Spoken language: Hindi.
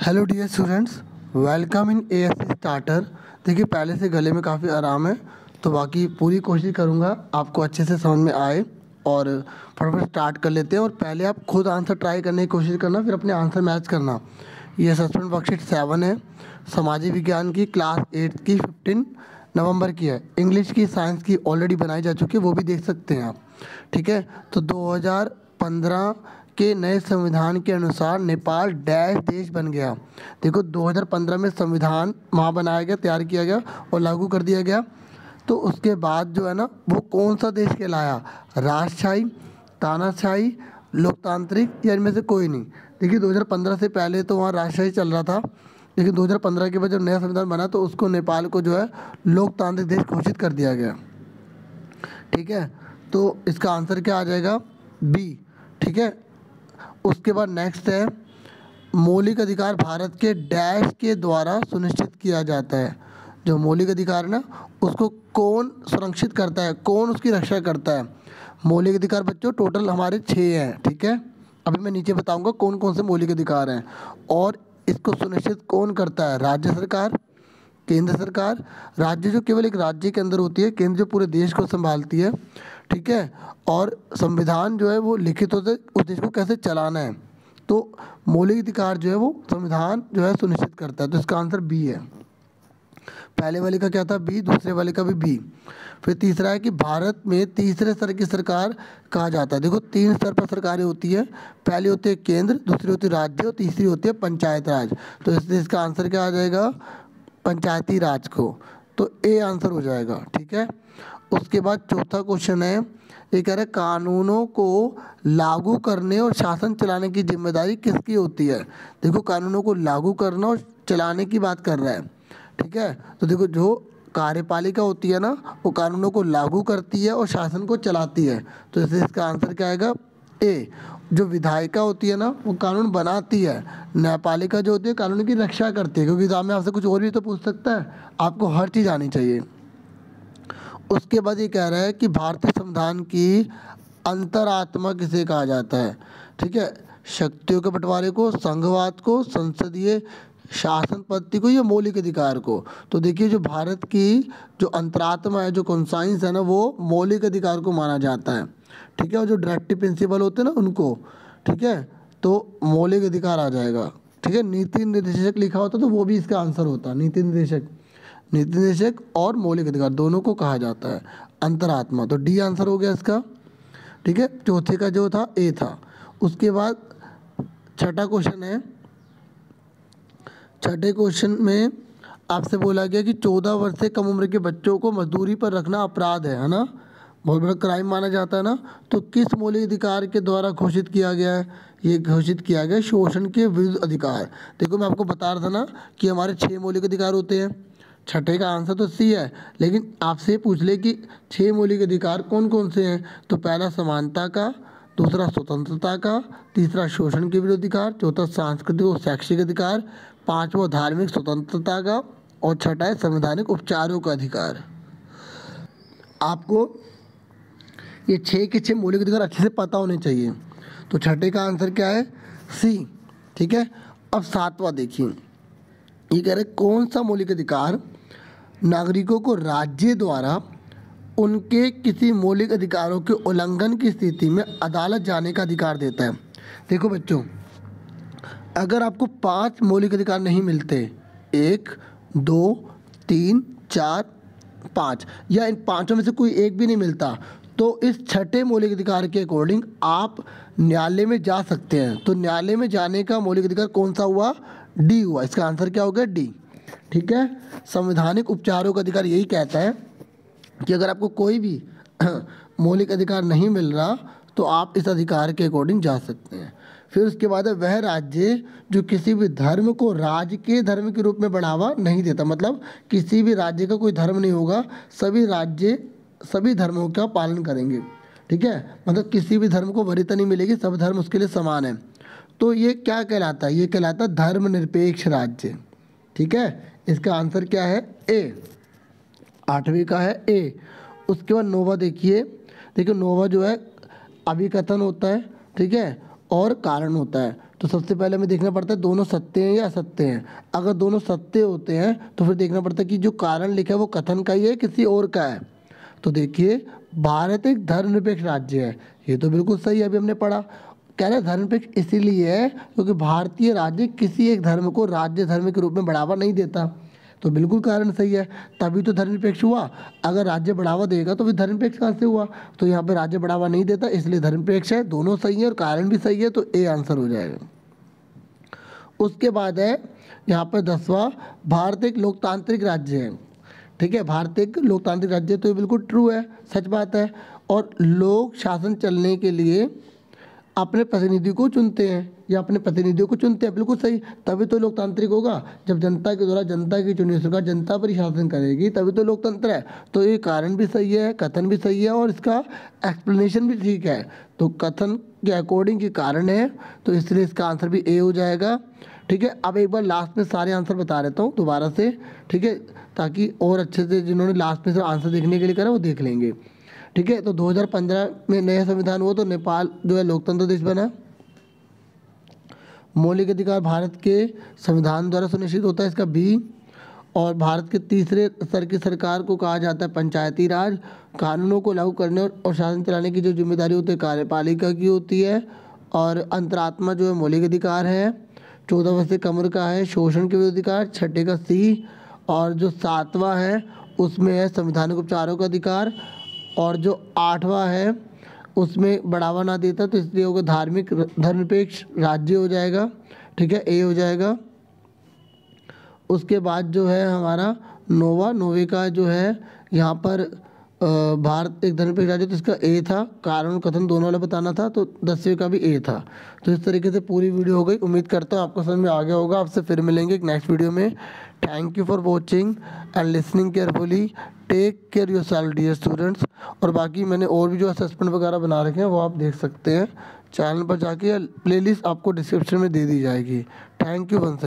Hello dear students, welcome in ASC starter. देखिए पहले से गले में काफ़ी आराम है, तो बाकी पूरी कोशिश करूँगा आपको अच्छे से समझ में आए। और फटाफट स्टार्ट कर लेते हैं। और पहले आप खुद आंसर ट्राई करने की कोशिश करना, फिर अपने आंसर मैच करना। ये असेसमेंट वर्कशीट 7 है, सामाजिक विज्ञान की क्लास 8 की 15 नवंबर की है। इंग्लिश की, साइंस की ऑलरेडी बनाई जा चुकी है, वो भी देख सकते हैं आप। ठीक है, तो 2015 के नए संविधान के अनुसार नेपाल डैश देश बन गया। देखो 2015 में संविधान वहाँ बनाया गया, तैयार किया गया और लागू कर दिया गया। तो उसके बाद जो है ना, वो कौन सा देश कहलाया? राष्ट्रशाही, तानाशाही, लोकतांत्रिक या इनमें से कोई नहीं। देखिए 2015 से पहले तो वहाँ राष्ट्रशाही चल रहा था, लेकिन 2015 के बाद जब नया संविधान बना तो उसको नेपाल को जो है लोकतांत्रिक देश घोषित कर दिया गया। ठीक है, तो इसका आंसर क्या आ जाएगा? बी। ठीक है, उसके बाद नेक्स्ट है, मौलिक अधिकार भारत के डैश के द्वारा सुनिश्चित किया जाता है। जो मौलिक अधिकार है ना, उसको कौन संरक्षित करता है, कौन उसकी रक्षा करता है? मौलिक अधिकार बच्चों टोटल हमारे 6 हैं। ठीक है, अभी मैं नीचे बताऊंगा कौन कौन से मौलिक अधिकार हैं और इसको सुनिश्चित कौन करता है। राज्य सरकार, केंद्र सरकार। राज्य जो केवल एक राज्य के अंदर होती है, केंद्र जो पूरे देश को संभालती है। ठीक है, और संविधान जो है वो लिखित होता है उस देश को कैसे चलाना है। तो मौलिक अधिकार जो है वो संविधान जो है सुनिश्चित करता है। तो इसका आंसर बी है। पहले वाले का क्या था? बी। दूसरे वाले का भी बी। फिर तीसरा है कि भारत में तीसरे स्तर की सरकार कहा जाता है। देखो 3 स्तर पर सरकारें होती है। पहली होती है केंद्र, दूसरी होती है राज्य और तीसरी होती है पंचायत राज। तो इसलिए इसका आंसर क्या आ जाएगा? पंचायती राज को। तो ए आंसर हो जाएगा। ठीक है, उसके बाद चौथा क्वेश्चन है, ये कह रहा है कानूनों को लागू करने और शासन चलाने की जिम्मेदारी किसकी होती है? देखो कानूनों को लागू करना और चलाने की बात कर रहा है। ठीक है, तो देखो जो कार्यपालिका होती है ना, वो कानूनों को लागू करती है और शासन को चलाती है। तो इसलिए इसका आंसर क्या आएगा? ए। जो विधायिका होती है ना, वो कानून बनाती है। न्यायपालिका जो होती है कानून की रक्षा करती है। क्योंकि एग्जाम में आपसे कुछ और भी तो पूछ सकता है, आपको हर चीज़ आनी चाहिए। उसके बाद ये कह रहा है कि भारतीय संविधान की अंतरात्मा किसे कहा जाता है? ठीक है, शक्तियों के बंटवारे को, संघवाद को, संसदीय शासन पद्धति को या मौलिक अधिकार को? तो देखिए जो भारत की जो अंतरात्मा है, जो कॉन्साइंस है ना, वो मौलिक अधिकार को माना जाता है। ठीक है, और जो डायरेक्टिव प्रिंसिपल होते हैं ना उनको। ठीक है, तो मौलिक अधिकार आ जाएगा। ठीक है, नीति निर्देशक लिखा होता तो वो भी इसका आंसर होता। नीति निर्देशक और मौलिक अधिकार दोनों को कहा जाता है अंतरात्मा। तो डी आंसर हो गया इसका। ठीक है, चौथे का जो था ए था। उसके बाद छठा क्वेश्चन है। छठे क्वेश्चन में आपसे बोला गया कि 14 वर्ष से कम उम्र के बच्चों को मजदूरी पर रखना अपराध है ना, बहुत बड़ा क्राइम माना जाता है ना। तो किस मौलिक अधिकार के द्वारा घोषित किया गया है? ये घोषित किया गया शोषण के विरुद्ध अधिकार। देखो मैं आपको बता रहा था ना कि हमारे 6 मौलिक अधिकार होते हैं। छठे का आंसर तो सी है, लेकिन आपसे पूछ ले कि 6 मौलिक अधिकार कौन कौन से हैं? तो पहला समानता का, दूसरा स्वतंत्रता का, तीसरा शोषण के विरुद्ध अधिकार, चौथा सांस्कृतिक और शैक्षिक अधिकार, पांचवा धार्मिक स्वतंत्रता का और छठा है संवैधानिक उपचारों का अधिकार। आपको ये 6 के 6 मौलिक अधिकार अच्छे से पता होने चाहिए। तो छठे का आंसर क्या है? सी। ठीक है, अब सातवां देखिए, ये कह रहे कौन सा मौलिक अधिकार नागरिकों को राज्य द्वारा उनके किसी मौलिक अधिकारों के उल्लंघन की स्थिति में अदालत जाने का अधिकार देता है? देखो बच्चों, अगर आपको 5 मौलिक अधिकार नहीं मिलते, 1, 2, 3, 4, 5, या इन पांचों में से कोई एक भी नहीं मिलता, तो इस छठे मौलिक अधिकार के अकॉर्डिंग आप न्यायालय में जा सकते हैं। तो न्यायालय में जाने का मौलिक अधिकार कौन सा हुआ? डी हुआ। इसका आंसर क्या हो गया? डी। ठीक है, संवैधानिक उपचारों का अधिकार यही कहता है कि अगर आपको कोई भी मौलिक अधिकार नहीं मिल रहा तो आप इस अधिकार के अकॉर्डिंग जा सकते हैं। फिर उसके बाद है वह राज्य जो किसी भी धर्म को राज्य के धर्म के रूप में बढ़ावा नहीं देता। मतलब किसी भी राज्य का कोई धर्म नहीं होगा, सभी राज्य सभी धर्मों का पालन करेंगे। ठीक है, मतलब किसी भी धर्म को वरीयता नहीं मिलेगी, सब धर्म उसके लिए समान है। तो ये क्या कहलाता है? ये कहलाता है धर्मनिरपेक्ष राज्य। ठीक है, इसका आंसर क्या है? ए। 8वीं का है ए। उसके बाद नौवा देखिए, नौवा जो है अभिकथन होता है। ठीक है, और कारण होता है। तो तो सबसे पहले हमें देखना पड़ता है दोनों सत्य हैं या असत्य हैं। अगर दोनों सत्य होते हैं तो फिर देखना पड़ता है कि जो कारण लिखा है वो कथन का ही है किसी और का है। तो देखिए, भारत एक धर्मनिरपेक्ष राज्य है, ये तो बिल्कुल सही है, अभी हमने पढ़ा। कह रहे धर्मनिरपेक्ष इसीलिए है क्योंकि भारतीय राज्य किसी एक धर्म को राज्य धर्म के रूप में बढ़ावा नहीं देता। तो बिल्कुल कारण सही है, तभी तो धर्मनिरपेक्ष हुआ। अगर राज्य बढ़ावा देगा तो फिर धर्मनिरपेक्ष कहाँ से हुआ? तो यहाँ पे राज्य बढ़ावा नहीं देता इसलिए धर्मनिरपेक्ष है। दोनों सही है और कारण भी सही है, तो ए आंसर हो जाएगा। उसके बाद है यहाँ पर 10वां, भारत एक लोकतांत्रिक राज्य है। ठीक है, भारत एक लोकतांत्रिक राज्य है, तो ये बिल्कुल ट्रू है, सच बात है। और लोग शासन चलने के लिए अपने प्रतिनिधि को चुनते हैं या अपने प्रतिनिधियों को चुनते हैं, बिल्कुल सही। तभी तो लोकतांत्रिक होगा। जब जनता के द्वारा जनता की चुनी सरकार जनता पर ही शासन करेगी तभी तो लोकतंत्र है। तो ये कारण भी सही है, कथन भी सही है और इसका एक्सप्लेनेशन भी ठीक है। तो कथन के अकॉर्डिंग ये कारण है, तो इसलिए इसका आंसर भी ए हो जाएगा। ठीक है, अब एक बार लास्ट में सारे आंसर बता देता हूँ दोबारा से, ठीक है, ताकि और अच्छे से जिन्होंने लास्ट में से आंसर देखने के लिए करा वो देख लेंगे। ठीक है, तो 2015 में नया संविधान हुआ तो नेपाल जो है लोकतंत्र देश बना। मौलिक अधिकार भारत के संविधान द्वारा सुनिश्चित होता है, इसका बी। और भारत के तीसरे स्तर की सरकार को कहा जाता है पंचायती राज। कानूनों को लागू करने और शासन चलाने की जो जिम्मेदारी होती है कार्यपालिका की होती है। और अंतरात्मा जो है मौलिक अधिकार है। 14 वर्ष से कम उम्र का है शोषण के विरुद्ध अधिकार, 6ठे का सी। और जो 7वां है उसमें है संवैधानिक उपचारों का अधिकार। और जो 8वां है उसमें बढ़ावा ना देता, तो इसलिए होगा धार्मिक धर्मनिरपेक्ष राज्य हो जाएगा। ठीक है, ए हो जाएगा। उसके बाद जो है हमारा 9वें का जो है यहाँ पर भारत एक धर्मनिरपेक्ष राज्य, तो इसका ए था। कारण कथन दोनों वाला बताना था, तो 10वें का भी ए था। तो इस तरीके से पूरी वीडियो हो गई। उम्मीद करता हूँ आपको समझ में आ गया होगा। आपसे फिर मिलेंगे एक नेक्स्ट वीडियो में। Thank you for watching and listening carefully. Take care yourself dear students. और बाकी मैंने और भी जो असेसमेंट वगैरह बना रखे हैं वो आप देख सकते हैं चैनल पर जाके, या प्लेलिस्ट आपको डिस्क्रिप्शन में दे दी जाएगी। Thank you once.